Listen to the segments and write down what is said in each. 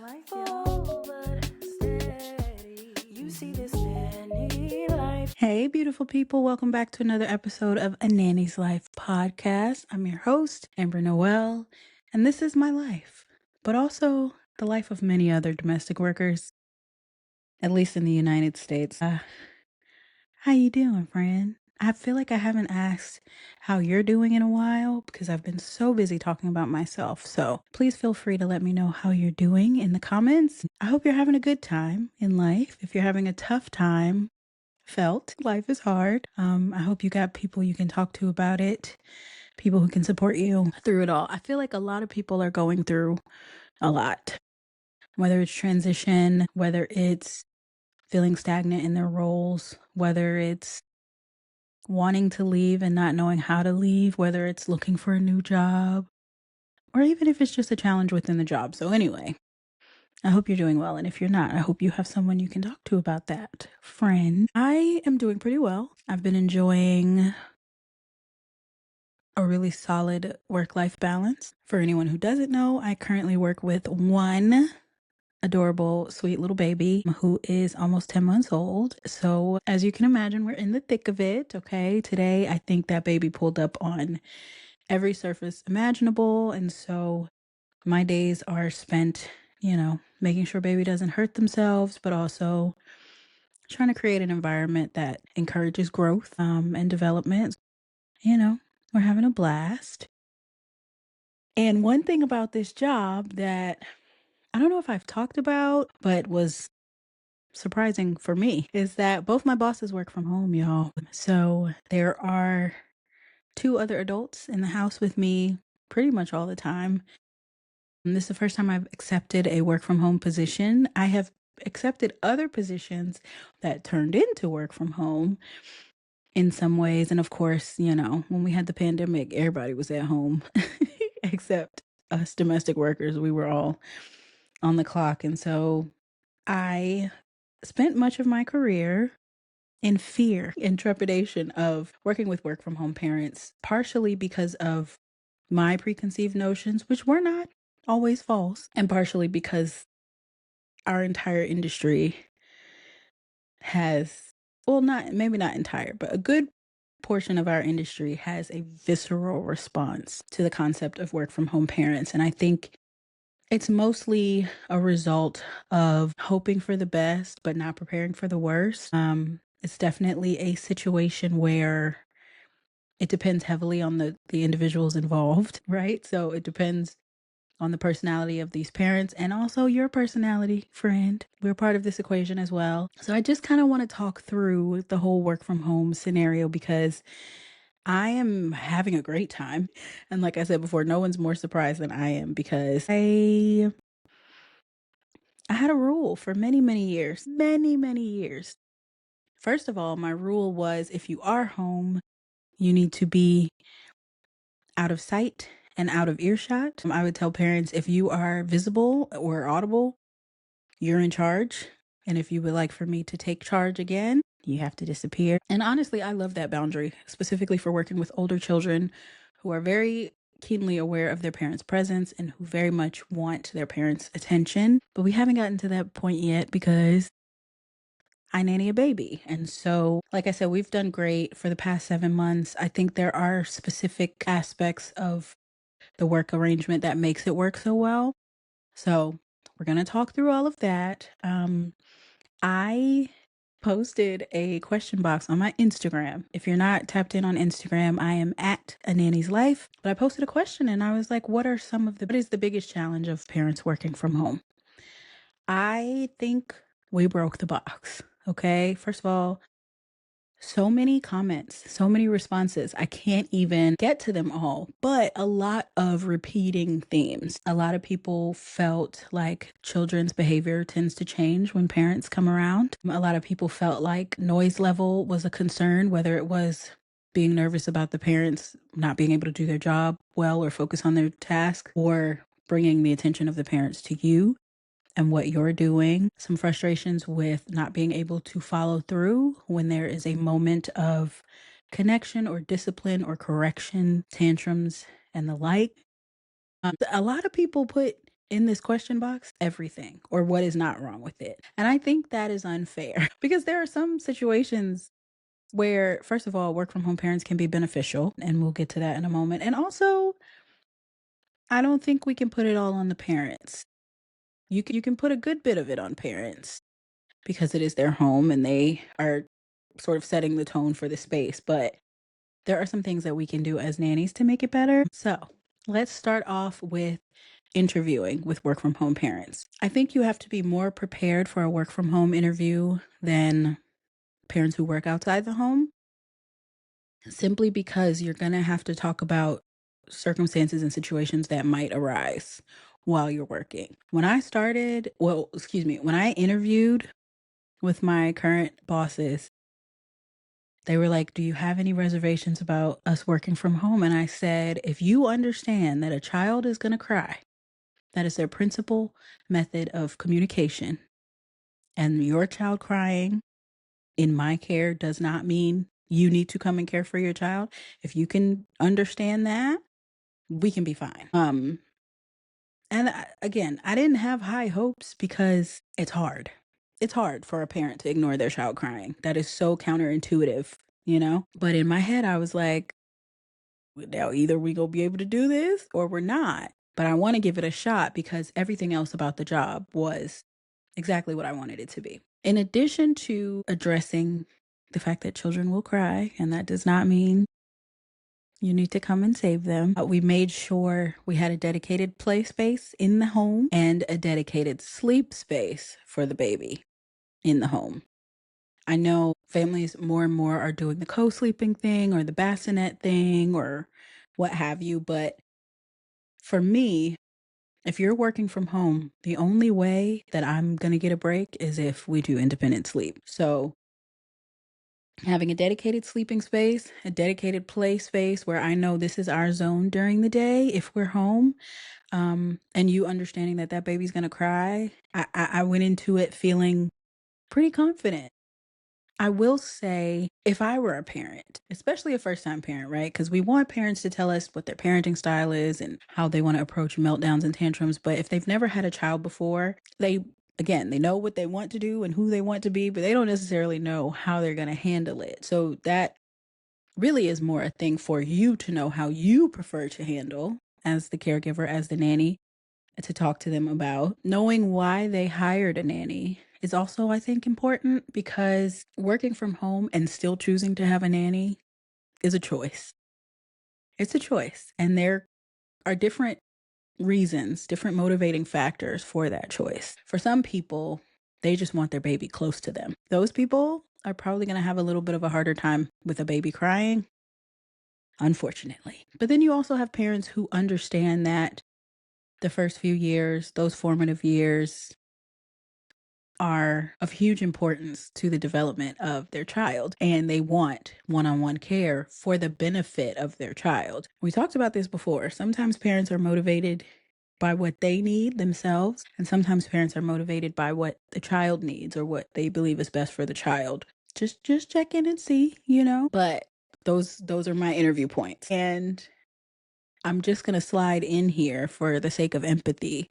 life, y'all, but steady. You see this nanny life. Hey, beautiful people. Welcome back to another episode of A Nanny's Life podcast. I'm your host, Amber Noel, and this is my life, but also the life of many other domestic workers, at least in the United States. How you doing, friend? I feel like I haven't asked how you're doing in a while because I've been so busy talking about myself. So please feel free to let me know how you're doing in the comments. I hope you're having a good time in life. If you're having a tough time, life is hard. I hope you got people you can talk to about it, people who can support you through it all. I feel like a lot of people are going through a lot, whether it's transition, whether it's feeling stagnant in their roles, whether it's wanting to leave and not knowing how to leave, whether it's looking for a new job, or even if it's just a challenge within the job. So, anyway, I hope you're doing well. And if you're not, I hope you have someone you can talk to about that. Friend, I am doing pretty well. I've been enjoying a really solid work-life balance. For anyone who doesn't know, I currently work with one adorable, sweet little baby who is almost 10 months old. So, as you can imagine, we're in the thick of it. Okay. Today, I think that baby pulled up on every surface imaginable. And so, my days are spent, making sure baby doesn't hurt themselves, but also trying to create an environment that encourages growth and development. We're having a blast. And one thing about this job that I don't know if I've talked about, but was surprising for me is that both my bosses work from home, y'all. So there are two other adults in the house with me pretty much all the time. And this is the first time I've accepted a work from home position. I have accepted other positions that turned into work from home in some ways. And of course, when we had the pandemic, everybody was at home except us domestic workers. We were all on the clock. And so I spent much of my career in fear and trepidation of working with work from home parents, partially because of my preconceived notions, which were not always false, and partially because our entire industry has, well, not maybe not entire, but a good portion of our industry has a visceral response to the concept of work from home parents. And I think it's mostly a result of hoping for the best, but not preparing for the worst. It's definitely a situation where it depends heavily on the individuals involved, right? So it depends on the personality of these parents and also your personality, friend. We're part of this equation as well. So I just kind of want to talk through the whole work from home scenario because I am having a great time. And like I said before, no one's more surprised than I am because I had a rule for many, many years. Many, many years. First of all, my rule was if you are home, you need to be out of sight and out of earshot. I would tell parents if you are visible or audible, you're in charge. And if you would like for me to take charge again, you have to disappear. And honestly, I love that boundary, specifically for working with older children who are very keenly aware of their parents' presence and who very much want their parents' attention. But we haven't gotten to that point yet because I nanny a baby. And so, like I said, we've done great for the past 7 months. I think there are specific aspects of the work arrangement that makes it work so well. So, we're going to talk through all of that. I posted a question box on my Instagram. If you're not tapped in on Instagram, I am at A Nanny's Life. But I posted a question and I was like, what is the biggest challenge of parents working from home? I think we broke the box. Okay. First of all, so many comments, so many responses. I can't even get to them all, but a lot of repeating themes. A lot of people felt like children's behavior tends to change when parents come around. A lot of people felt like noise level was a concern, whether it was being nervous about the parents not being able to do their job well or focus on their task, or bringing the attention of the parents to you and what you're doing. Some frustrations with not being able to follow through when there is a moment of connection or discipline or correction, tantrums, and the like. A lot of people put in this question box everything or what is not wrong with it. And I think that is unfair because there are some situations where, first of all, work from home parents can be beneficial, and we'll get to that in a moment. And also, I don't think we can put it all on the parents. You can put a good bit of it on parents because it is their home and they are sort of setting the tone for the space. But there are some things that we can do as nannies to make it better. So let's start off with interviewing with work from home parents. I think you have to be more prepared for a work from home interview than parents who work outside the home, simply because you're going to have to talk about circumstances and situations that might arise while you're working. When I interviewed with my current bosses, they were like, "Do you have any reservations about us working from home?" And I said, "If you understand that a child is going to cry, that is their principal method of communication, and your child crying in my care does not mean you need to come and care for your child. If you can understand that, we can be fine." Again, I didn't have high hopes because it's hard. It's hard for a parent to ignore their child crying. That is so counterintuitive, you know? But in my head, I was like, now either we gonna be able to do this or we're not. But I want to give it a shot because everything else about the job was exactly what I wanted it to be. In addition to addressing the fact that children will cry, and that does not mean you need to come and save them, we made sure we had a dedicated play space in the home and a dedicated sleep space for the baby in the home. I know families more and more are doing the co-sleeping thing or the bassinet thing or what have you, but for me, if you're working from home, the only way that I'm going to get a break is if we do independent sleep. So, having a dedicated sleeping space, a dedicated play space where I know this is our zone during the day if we're home, and you understanding that that baby's going to cry, I went into it feeling pretty confident. I will say, if I were a parent, especially a first time parent, right? Because we want parents to tell us what their parenting style is and how they want to approach meltdowns and tantrums. But if they've never had a child before, again, they know what they want to do and who they want to be, but they don't necessarily know how they're going to handle it. So that really is more a thing for you to know how you prefer to handle as the caregiver, as the nanny, to talk to them about. Knowing why they hired a nanny is also, I think, important because working from home and still choosing to have a nanny is a choice. It's a choice. And there are different reasons, different motivating factors for that choice. For some people, they just want their baby close to them. Those people are probably going to have a little bit of a harder time with a baby crying, unfortunately. But then you also have parents who understand that the first few years, those formative years, are of huge importance to the development of their child, and they want one on one care for the benefit of their child. We talked about this before. Sometimes parents are motivated by what they need themselves, and sometimes parents are motivated by what the child needs or what they believe is best for the child. Just check in and see, you know. But those are my interview points. And I'm just going to slide in here for the sake of empathy.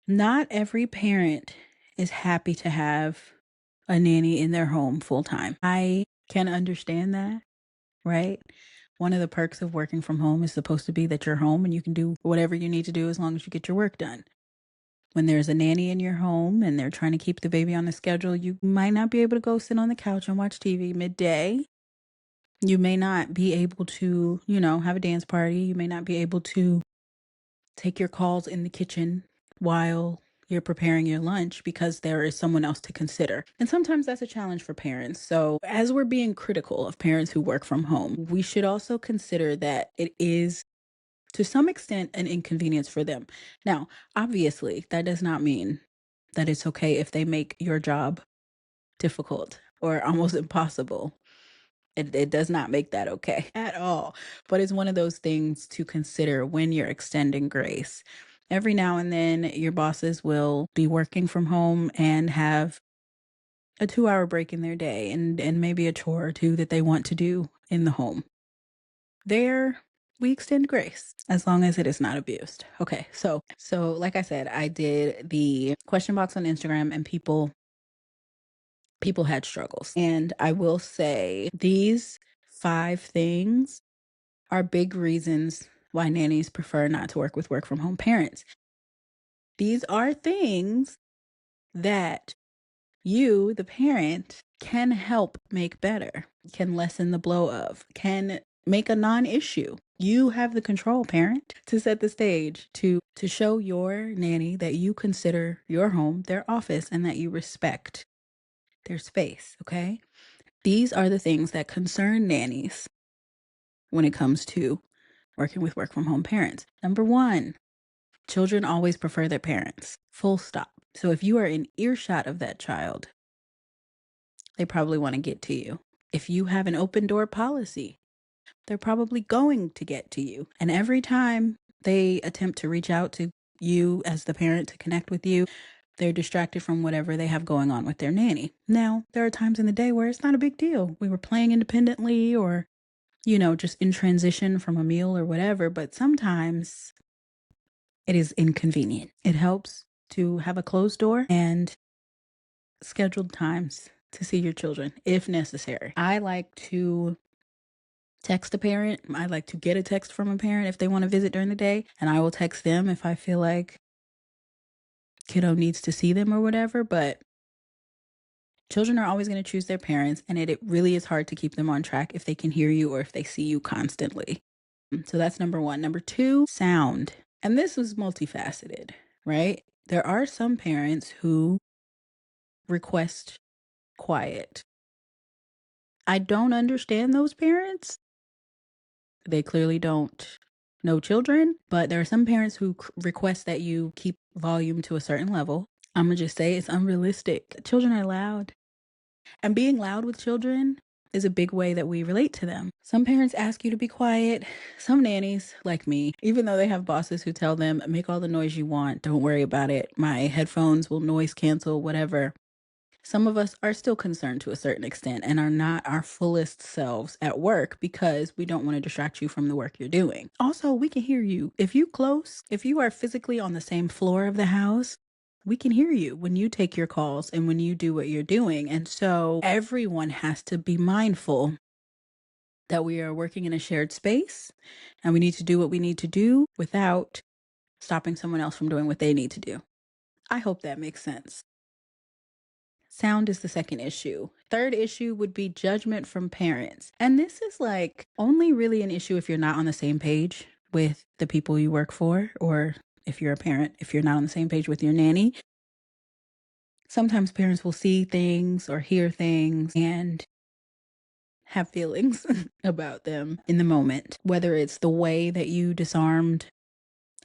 Not every parent is happy to have a nanny in their home full time. I can understand that, right? One of the perks of working from home is supposed to be that you're home and you can do whatever you need to do as long as you get your work done. When there's a nanny in your home and they're trying to keep the baby on the schedule, you might not be able to go sit on the couch and watch TV midday. You may not be able to, have a dance party. You may not be able to take your calls in the kitchen while you're preparing your lunch because there is someone else to consider. And sometimes that's a challenge for parents. So, as we're being critical of parents who work from home, we should also consider that it is to some extent an inconvenience for them. Now, obviously, that does not mean that it's okay if they make your job difficult or almost impossible. It does not make that okay at all. But it's one of those things to consider when you're extending grace. Every now and then, your bosses will be working from home and have a 2 hour break in their day and maybe a chore or two that they want to do in the home. There, we extend grace as long as it is not abused. Okay, so like I said, I did the question box on Instagram and people had struggles. And I will say these 5 things are big reasons why nannies prefer not to work from home parents. These are things that you, the parent, can help make better, can lessen the blow of, can make a non-issue. You have the control, parent, to set the stage, to show your nanny that you consider your home their office and that you respect their space, okay? These are the things that concern nannies when it comes to working with work from home parents. Number 1, children always prefer their parents. Full stop. So if you are in earshot of that child, they probably want to get to you. If you have an open door policy, they're probably going to get to you. And every time they attempt to reach out to you as the parent to connect with you, they're distracted from whatever they have going on with their nanny. Now, there are times in the day where it's not a big deal. We were playing independently or, just in transition from a meal or whatever, but sometimes it is inconvenient. It helps to have a closed door and scheduled times to see your children if necessary. I like to text a parent. I like to get a text from a parent if they want to visit during the day, and I will text them if I feel like kiddo needs to see them or whatever. But children are always going to choose their parents, and it really is hard to keep them on track if they can hear you or if they see you constantly. So that's number 1. Number 2, sound. And this is multifaceted, right? There are some parents who request quiet. I don't understand those parents. They clearly don't know children, but there are some parents who request that you keep volume to a certain level. I'm gonna just say it's unrealistic. Children are loud, and being loud with children is a big way that we relate to them. Some parents ask you to be quiet. Some nannies, like me, even though they have bosses who tell them, make all the noise you want, don't worry about it. My headphones will noise cancel, whatever. Some of us are still concerned to a certain extent and are not our fullest selves at work because we don't want to distract you from the work you're doing. Also, we can hear you. If you are physically on the same floor of the house, we can hear you when you take your calls and when you do what you're doing. And so everyone has to be mindful that we are working in a shared space and we need to do what we need to do without stopping someone else from doing what they need to do. I hope that makes sense. Sound is the second issue. Third issue would be judgment from parents. And this is like only really an issue if you're not on the same page with the people you work for, or if you're a parent, if you're not on the same page with your nanny. Sometimes parents will see things or hear things and have feelings about them in the moment, whether it's the way that you disarmed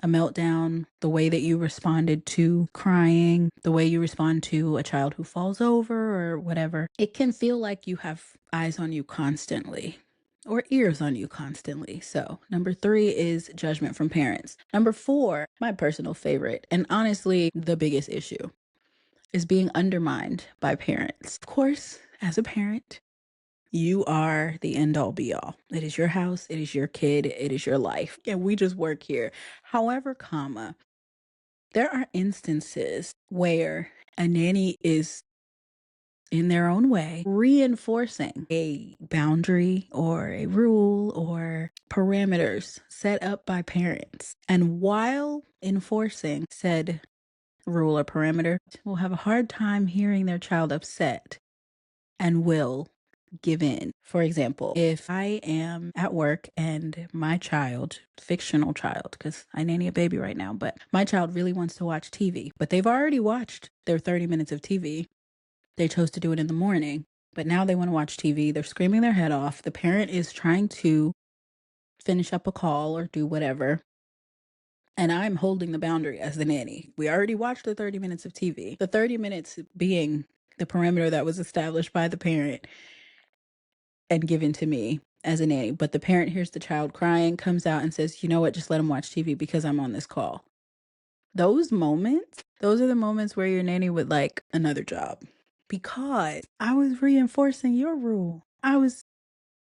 a meltdown, the way that you responded to crying, the way you respond to a child who falls over or whatever. It can feel like you have eyes on you constantly or ears on you constantly. So, number 3 is judgment from parents. Number 4, my personal favorite, and honestly, the biggest issue, is being undermined by parents. Of course, as a parent, you are the end all be all. It is your house, it is your kid, it is your life. And we just work here. However, there are instances where a nanny is in their own way reinforcing a boundary or a rule or parameters set up by parents. And while enforcing said rule or parameter, will have a hard time hearing their child upset and will give in. For example, if I am at work and my child, fictional child, because I nanny a baby right now, but my child really wants to watch TV, but they've already watched their 30 minutes of TV. They chose to do it in the morning, but now they want to watch TV. They're screaming their head off. The parent is trying to finish up a call or do whatever. And I'm holding the boundary as the nanny. We already watched the 30 minutes of TV. The 30 minutes being the parameter that was established by the parent and given to me as a nanny. But the parent hears the child crying, comes out and says, you know what, just let him watch TV because I'm on this call. Those moments, those are the moments where your nanny would like another job because I was reinforcing your rule.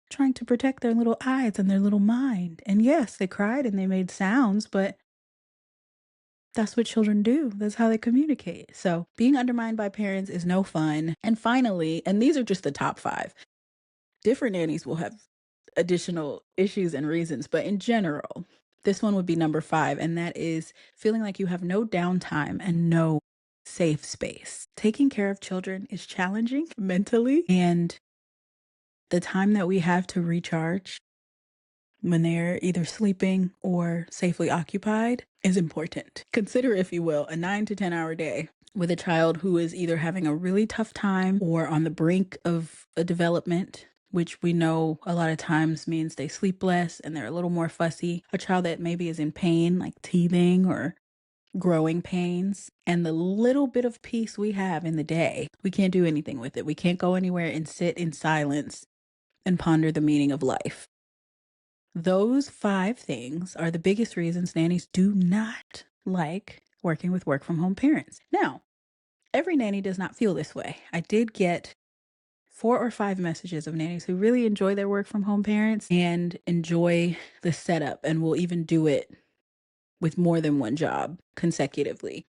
trying to protect their little eyes and their little mind. And yes, they cried and they made sounds, but that's what children do. That's how they communicate. So being undermined by parents is no fun. And finally, and these are just the top five, different nannies will have additional issues and reasons, but in general, this one would be number five, and that is feeling like you have no downtime and no safe space. Taking care of children is challenging mentally, and the time that we have to recharge when they're either sleeping or safely occupied is important. Consider, if you will, a 9 to 10 hour day with a child who is either having a really tough time or on the brink of a development, which we know a lot of times means they sleep less and they're a little more fussy. A child that maybe is in pain, like teething or growing pains, and the little bit of peace we have in the day, we can't do anything with it. We can't go anywhere and sit in silence and ponder the meaning of life. Those five things are the biggest reasons nannies do not like working with work from home parents. Now, every nanny does not feel this way. I did get 4 or 5 messages of nannies who really enjoy their work from home parents and enjoy the setup and will even do it with more than one job consecutively.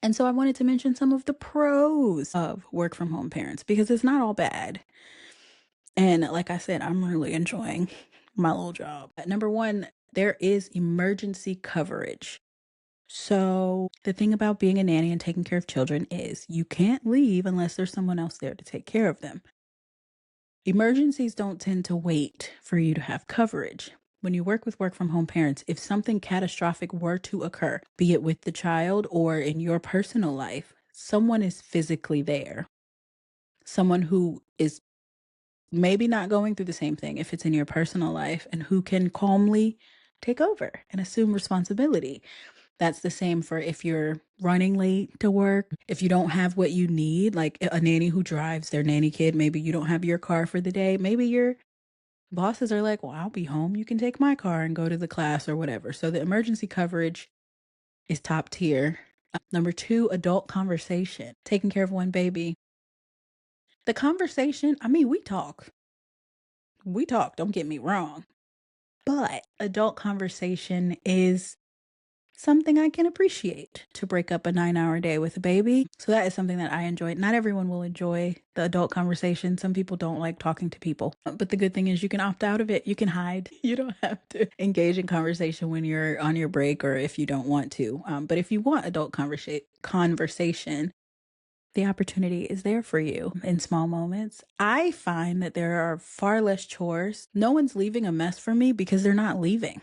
And so I wanted to mention some of the pros of work from home parents because it's not all bad. And like I said, I'm really enjoying my little job. Number one, there is emergency coverage. So, the thing about being a nanny and taking care of children is you can't leave unless there's someone else there to take care of them. Emergencies don't tend to wait for you to have coverage. When you work with work from home parents, if something catastrophic were to occur, be it with the child or in your personal life, someone is physically there. Someone who is maybe not going through the same thing if it's in your personal life and who can calmly take over and assume responsibility. That's the same for if you're running late to work, if you don't have what you need, like a nanny who drives their nanny kid, maybe you don't have your car for the day. Maybe your bosses are like, well, I'll be home. You can take my car and go to the class or whatever. So the emergency coverage is top tier. Number two, adult conversation. Taking care of one baby. The conversation, I mean, we talk. We talk, don't get me wrong. But adult conversation is something I can appreciate to break up a 9 hour day with a baby. So that is something that I enjoy. Not everyone will enjoy the adult conversation. Some people don't like talking to people. But the good thing is you can opt out of it. You can hide. You don't have to engage in conversation when you're on your break or if you don't want to. But if you want adult conversation, the opportunity is there for you in small moments. I find that there are far less chores. No one's leaving a mess for me because they're not leaving.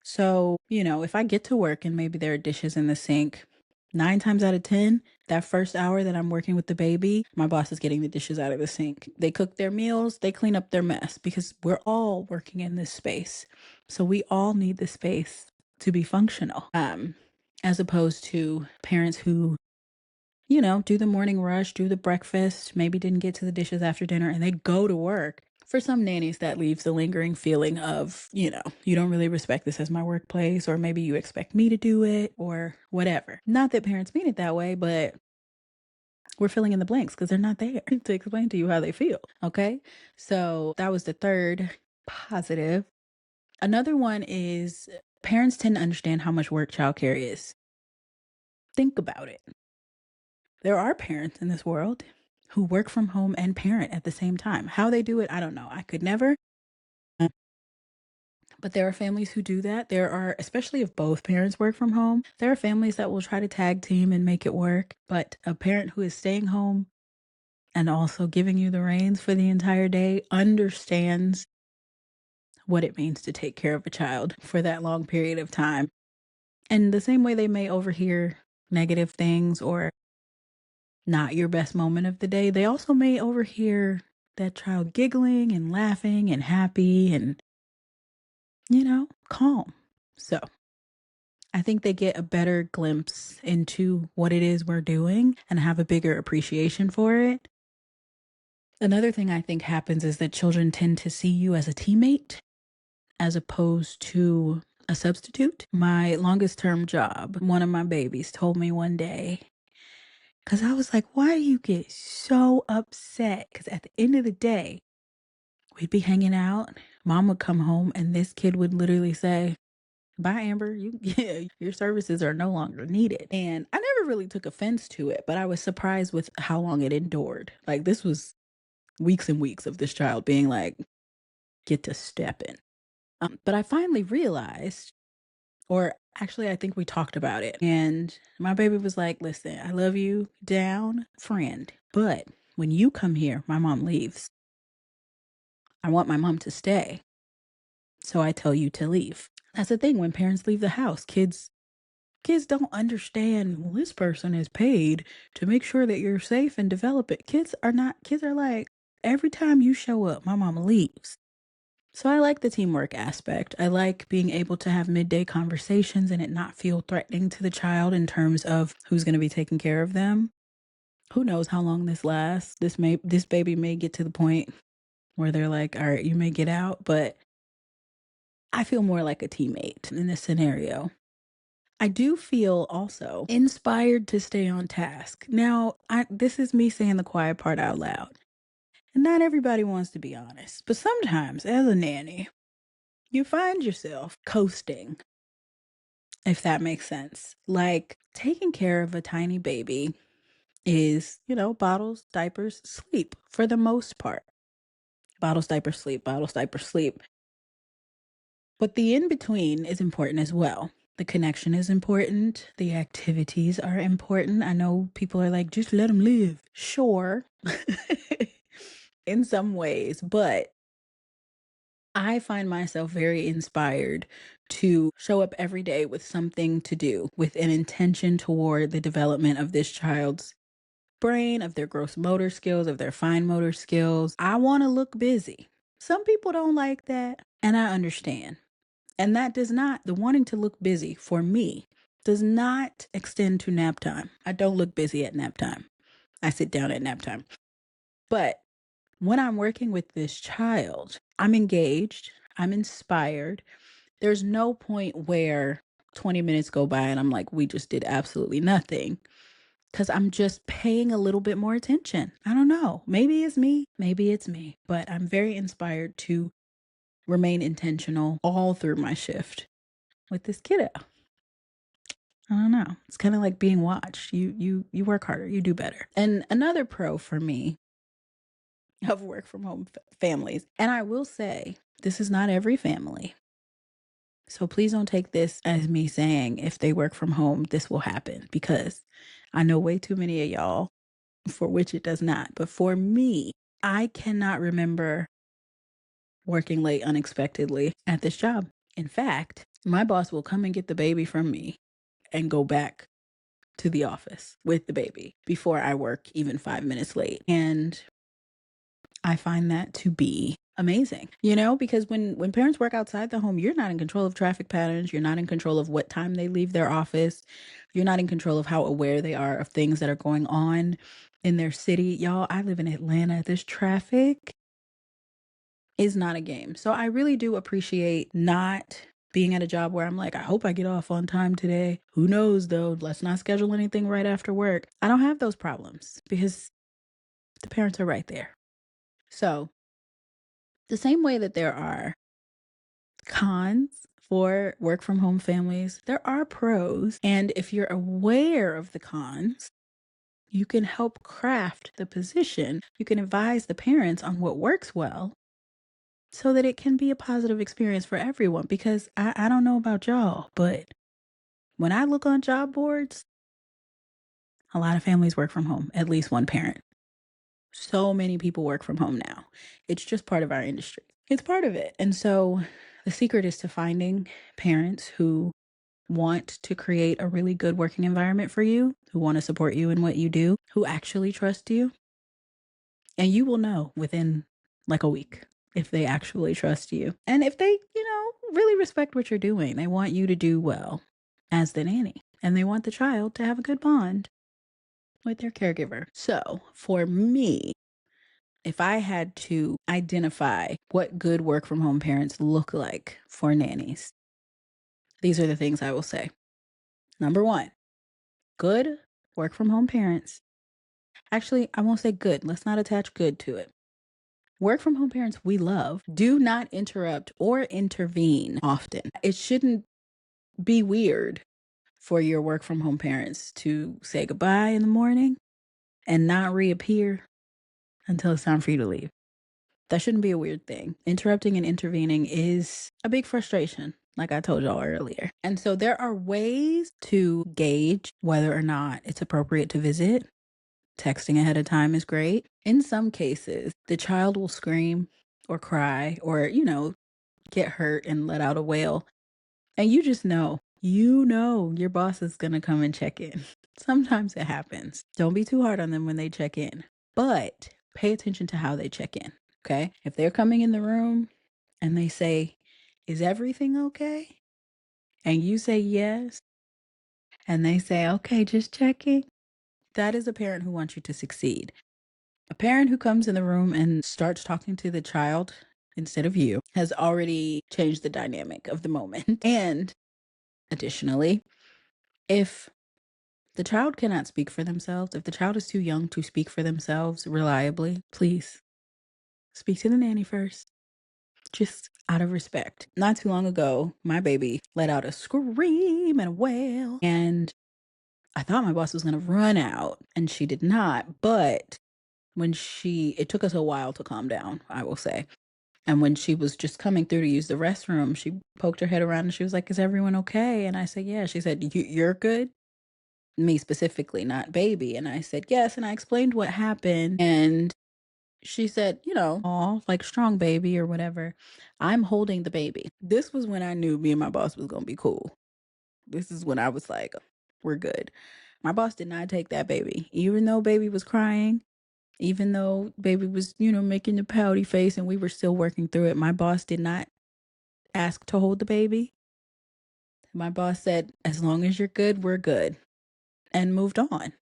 So, if I get to work and maybe there are dishes in the sink, 9 times out of 10, that first hour that I'm working with the baby, my boss is getting the dishes out of the sink. They cook their meals, they clean up their mess because we're all working in this space. So we all need the space to be functional. As opposed to parents who do the morning rush, do the breakfast, maybe didn't get to the dishes after dinner, and they go to work. For some nannies, that leaves the lingering feeling of, you don't really respect this as my workplace, or maybe you expect me to do it, or whatever. Not that parents mean it that way, but we're filling in the blanks because they're not there to explain to you how they feel. Okay. So that was the third positive. Another one is parents tend to understand how much work childcare is. Think about it. There are parents in this world who work from home and parent at the same time. How they do it, I don't know. I could never. Uh, But there are families who do that. There are, especially if both parents work from home, there are families that will try to tag team and make it work. But a parent who is staying home and also giving you the reins for the entire day understands what it means to take care of a child for that long period of time. And the same way they may overhear negative things or not your best moment of the day, they also may overhear that child giggling and laughing and happy and, calm. So I think they get a better glimpse into what it is we're doing and have a bigger appreciation for it. Another thing I think happens is that children tend to see you as a teammate as opposed to a substitute. My longest term job, one of my babies told me one day, because I was like, why do you get so upset? Because at the end of the day, We'd be hanging out. Mom would come home and this kid would literally say, "Bye, Amber. You yeah, your services are no longer needed." And I never really took offense to it, but I was surprised with how long it endured. Like this was weeks and weeks of this child being like, "Get to stepping." But I finally realized, or actually, I think we talked about it, and my baby was like, "Listen, I love you, down, friend, but when you come here, my mom leaves. I want my mom to stay, so I tell you to leave." That's the thing when parents leave the house, kids don't understand, well, this person is paid to make sure that you're safe and develop it. Kids are like, every time you show up, my mama leaves. So I like the teamwork aspect. I like being able to have midday conversations and it not feel threatening to the child in terms of who's going to be taking care of them. Who knows how long this lasts? This baby may get to the point where they're like, "All right, you may get out," but I feel more like a teammate in this scenario. I do feel also inspired to stay on task. Now, this is me saying the quiet part out loud. And not everybody wants to be honest, but sometimes as a nanny, you find yourself coasting, if that makes sense. Like taking care of a tiny baby is, bottles, diapers, sleep for the most part. Bottles, diapers, sleep, bottles, diapers, sleep. But the in between is important as well. The connection is important. The activities are important. I know people are like, just let them live. Sure, in some ways, but I find myself very inspired to show up every day with something to do, with an intention toward the development of this child's brain, of their gross motor skills, of their fine motor skills. I want to look busy. Some people don't like that, and I understand. And that does not, the wanting to look busy for me does not extend to nap time. I don't look busy at nap time. I sit down at nap time. But when I'm working with this child, I'm engaged, I'm inspired. There's no point where 20 minutes go by and I'm like, we just did absolutely nothing. Because I'm just paying a little bit more attention. I don't know. Maybe it's me. But I'm very inspired to remain intentional all through my shift with this kiddo. I don't know. It's kind of like being watched. You work harder, you do better. And another pro for me of work from home families, and I will say this is not every family. So please don't take this as me saying if they work from home, this will happen because I know way too many of y'all for which it does not. But for me, I cannot remember working late unexpectedly at this job. In fact, my boss will come and get the baby from me and go back to the office with the baby before I work even 5 minutes late. And I find that to be amazing, because when parents work outside the home, you're not in control of traffic patterns. You're not in control of what time they leave their office. You're not in control of how aware they are of things that are going on in their city. Y'all, I live in Atlanta. This traffic is not a game. So I really do appreciate not being at a job where I'm like, I hope I get off on time today. Who knows though? Let's not schedule anything right after work. I don't have those problems because the parents are right there. So, the same way that there are cons for work from home families, there are pros. And if you're aware of the cons, you can help craft the position. You can advise the parents on what works well so that it can be a positive experience for everyone. Because I don't know about y'all, but when I look on job boards, a lot of families work from home, at least one parent. So many people work from home now. It's just part of our industry. It's part of it. And so the secret is to finding parents who want to create a really good working environment for you, who want to support you in what you do, who actually trust you. And you will know within like a week if they actually trust you. And if they, really respect what you're doing. They want you to do well as the nanny. And they want the child to have a good bond with their caregiver. So for me, if I had to identify what good work from home parents look like for nannies, these are the things I will say. Number one, good work from home parents. Actually, I won't say good. Let's not attach good to it. Work from home parents we love do not interrupt or intervene often. It shouldn't be weird for your work from home parents to say goodbye in the morning and not reappear until it's time for you to leave. That shouldn't be a weird thing. Interrupting and intervening is a big frustration, like I told y'all earlier. And so there are ways to gauge whether or not it's appropriate to visit. Texting ahead of time is great. In some cases, the child will scream or cry or, get hurt and let out a wail. And you just know, your boss is going to come and check in. Sometimes it happens. Don't be too hard on them when they check in, but pay attention to how they check in. Okay. If they're coming in the room and they say, "Is everything okay?" And you say yes, and they say, "Okay, just checking." That is a parent who wants you to succeed. A parent who comes in the room and starts talking to the child instead of you has already changed the dynamic of the moment. And additionally, if the child cannot speak for themselves, if the child is too young to speak for themselves reliably, please speak to the nanny first, just out of respect. Not too long ago, my baby let out a scream and a wail, and I thought my boss was going to run out, and she did not. But it took us a while to calm down, I will say. And when she was just coming through to use the restroom, she poked her head around and she was like, "Is everyone okay?" And I said, "Yeah." She said, "You're good?" Me specifically, not baby. And I said, "Yes." And I explained what happened. And she said, "Oh, like strong baby or whatever." I'm holding the baby. This was when I knew me and my boss was going to be cool. This is when I was like, we're good. My boss did not take that baby. Even though baby was crying, even though baby was, making the pouty face and we were still working through it, my boss did not ask to hold the baby. My boss said, "As long as you're good, we're good," and moved on.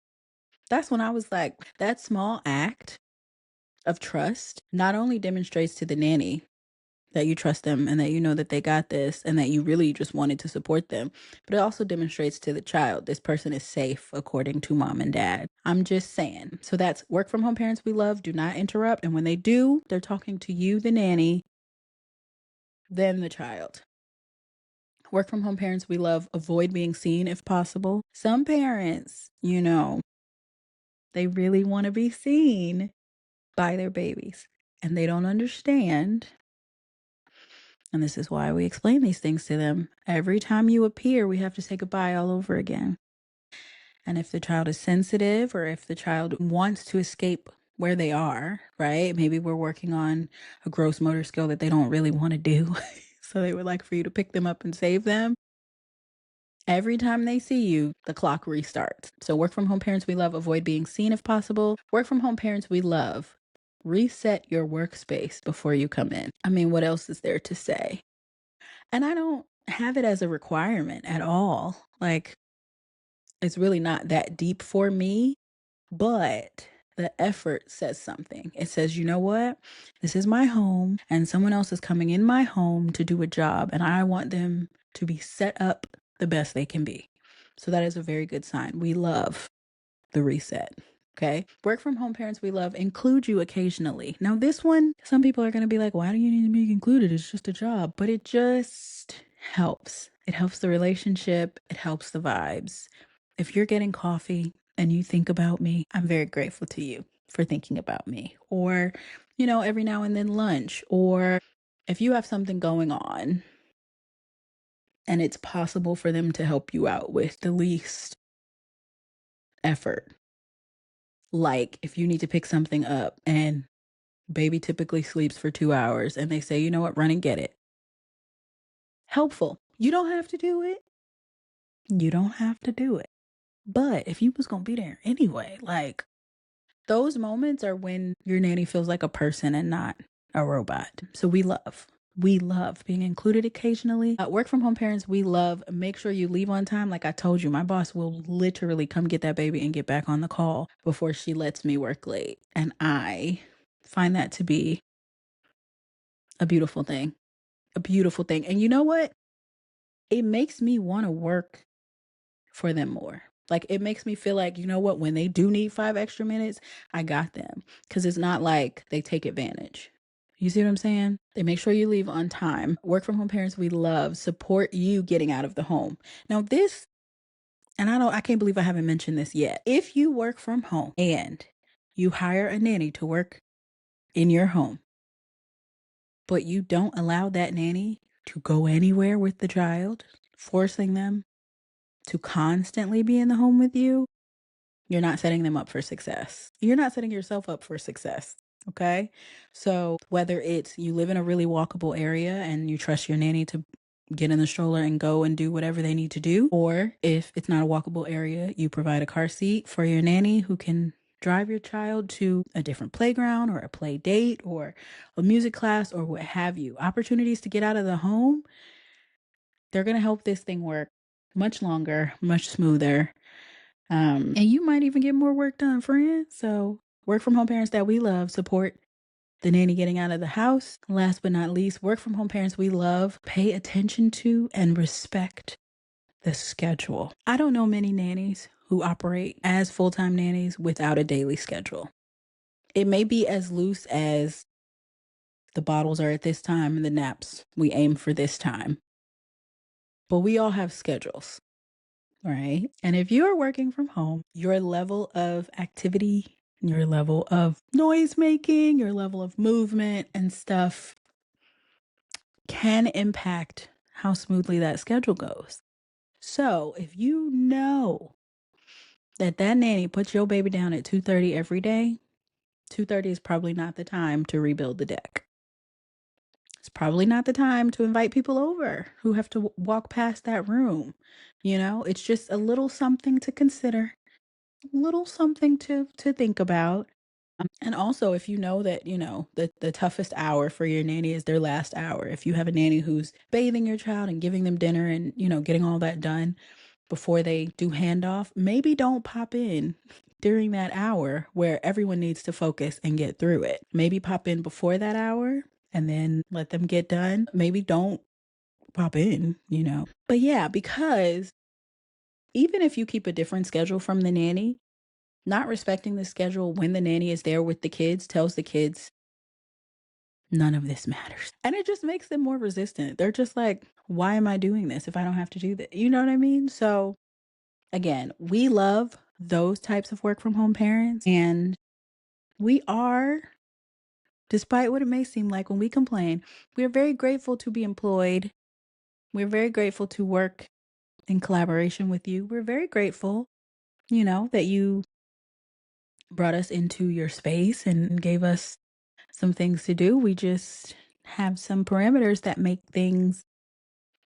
That's when I was like, that small act of trust not only demonstrates to the nanny that you trust them and that you know that they got this and that you really just wanted to support them, but it also demonstrates to the child this person is safe according to mom and dad. I'm just saying. So that's work from home parents we love. Do not interrupt. And when they do, they're talking to you, the nanny, then the child. Work from home parents we love. Avoid being seen if possible. Some parents, they really want to be seen by their babies and they don't understand. And this is why we explain these things to them. Every time you appear, we have to say goodbye all over again. And if the child is sensitive or if the child wants to escape where they are, right? Maybe we're working on a gross motor skill that they don't really want to do. So they would like for you to pick them up and save them. Every time they see you, the clock restarts. So work from home parents we love, avoid being seen if possible. Work from home parents we love, reset your workspace before you come in. I mean, what else is there to say? And I don't have it as a requirement at all. Like, it's really not that deep for me, but the effort says something. It says, you know what? This is my home, and someone else is coming in my home to do a job, and I want them to be set up the best they can be. So that is a very good sign. We love the reset. Okay. Work from home parents we love include you occasionally. Now, this one, some people are going to be like, why do you need to be included? It's just a job. But it just helps. It helps the relationship, it helps the vibes. If you're getting coffee and you think about me, I'm very grateful to you for thinking about me. Or, every now and then lunch. Or if you have something going on and it's possible for them to help you out with the least effort. Like if you need to pick something up and baby typically sleeps for 2 hours and they say, you know what, run and get it. Helpful. You don't have to do it. You don't have to do it. But if you was going to be there anyway, like those moments are when your nanny feels like a person and not a robot. So we love being included occasionally. Work from home parents, we love, make sure you leave on time. Like I told you, my boss will literally come get that baby and get back on the call before she lets me work late. And I find that to be a beautiful thing. A beautiful thing. And you know what? It makes me want to work for them more. Like it makes me feel like, you know what, when they do need 5 extra minutes, I got them. Because it's not like they take advantage. You see what I'm saying? They make sure you leave on time. Work from home parents we love support you getting out of the home. Now this, and I can't believe I haven't mentioned this yet. If you work from home and you hire a nanny to work in your home, but you don't allow that nanny to go anywhere with the child, forcing them to constantly be in the home with you, you're not setting them up for success. You're not setting yourself up for success. Okay. So whether it's you live in a really walkable area and you trust your nanny to get in the stroller and go and do whatever they need to do, or if it's not a walkable area, you provide a car seat for your nanny who can drive your child to a different playground or a play date or a music class or what have you. Opportunities to get out of the home, they're going to help this thing work much longer, much smoother. And you might even get more work done, friend. So, work from home parents that we love support the nanny getting out of the house. Last but not least, work from home parents we love pay attention to and respect the schedule. I don't know many nannies who operate as full time nannies without a daily schedule. It may be as loose as the bottles are at this time and the naps we aim for this time, but we all have schedules. Right. And if you're working from home, your level of activity, your level of noise making, your level of movement and stuff can impact how smoothly that schedule goes. So if you know that nanny puts your baby down at 2:30 every day, 2:30 is probably not the time to rebuild the deck. It's probably not the time to invite people over who have to walk past that room. It's just a little something to consider, little something to think about. And also if you know that, the toughest hour for your nanny is their last hour. If you have a nanny who's bathing your child and giving them dinner and, getting all that done before they do handoff, maybe don't pop in during that hour where everyone needs to focus and get through it. Maybe pop in before that hour and then let them get done. Maybe don't pop in. But yeah, because even if you keep a different schedule from the nanny, not respecting the schedule when the nanny is there with the kids tells the kids none of this matters. And it just makes them more resistant. They're just like, why am I doing this if I don't have to do that? You know what I mean? So again, we love those types of work from home parents. And we are, despite what it may seem like when we complain, we are very grateful to be employed. We're very grateful to work in collaboration with you. We're very grateful, that you brought us into your space and gave us some things to do. We just have some parameters that make things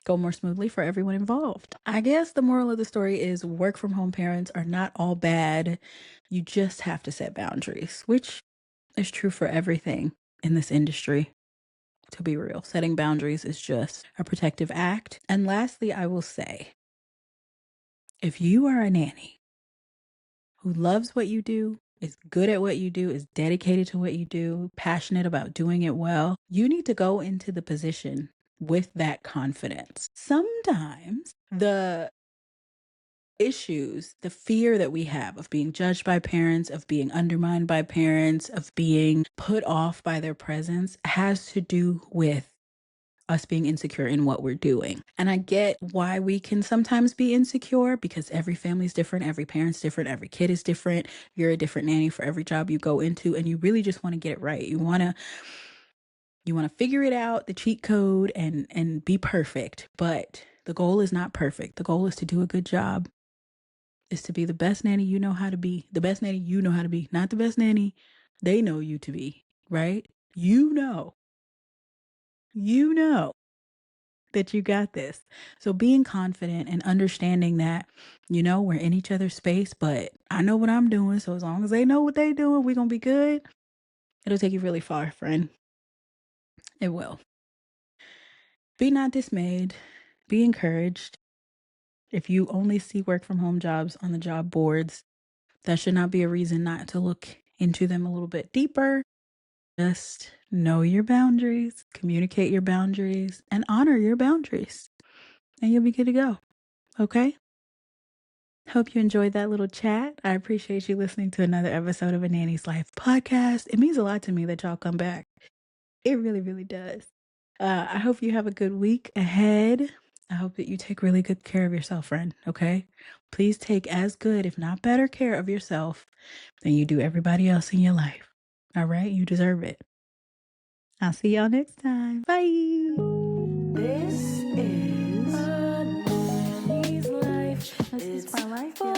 go more smoothly for everyone involved. I guess the moral of the story is work from home parents are not all bad. You just have to set boundaries, which is true for everything in this industry. To be real, setting boundaries is just a protective act. And lastly, I will say, if you are a nanny who loves what you do, is good at what you do, is dedicated to what you do, passionate about doing it well, you need to go into the position with that confidence. Sometimes the issues, the fear that we have of being judged by parents, of being undermined by parents, of being put off by their presence has to do with us being insecure in what we're doing. And I get why we can sometimes be insecure because every family's different, every parent's different, every kid is different. You're a different nanny for every job you go into, and you really just want to get it right. You want to figure it out, the cheat code, and be perfect. But the goal is not perfect. The goal is to do a good job. Is to be the best nanny you know how to be. The best nanny you know how to be, not the best nanny they know you to be, right? You know that you got this. So being confident and understanding that, we're in each other's space, but I know what I'm doing. So as long as they know what they're doing, we're going to be good. It'll take you really far, friend. It will. Be not dismayed. Be encouraged. If you only see work from home jobs on the job boards, that should not be a reason not to look into them a little bit deeper. Just know your boundaries, communicate your boundaries, and honor your boundaries. And you'll be good to go. Okay? Hope you enjoyed that little chat. I appreciate you listening to another episode of A Nanny's Life podcast. It means a lot to me that y'all come back. It really, really does. I hope you have a good week ahead. I hope that you take really good care of yourself, friend, okay? Please take as good, if not better, care of yourself than you do everybody else in your life. All right? You deserve it. I'll see y'all next time. Bye. This is Nanny's life. This is my life.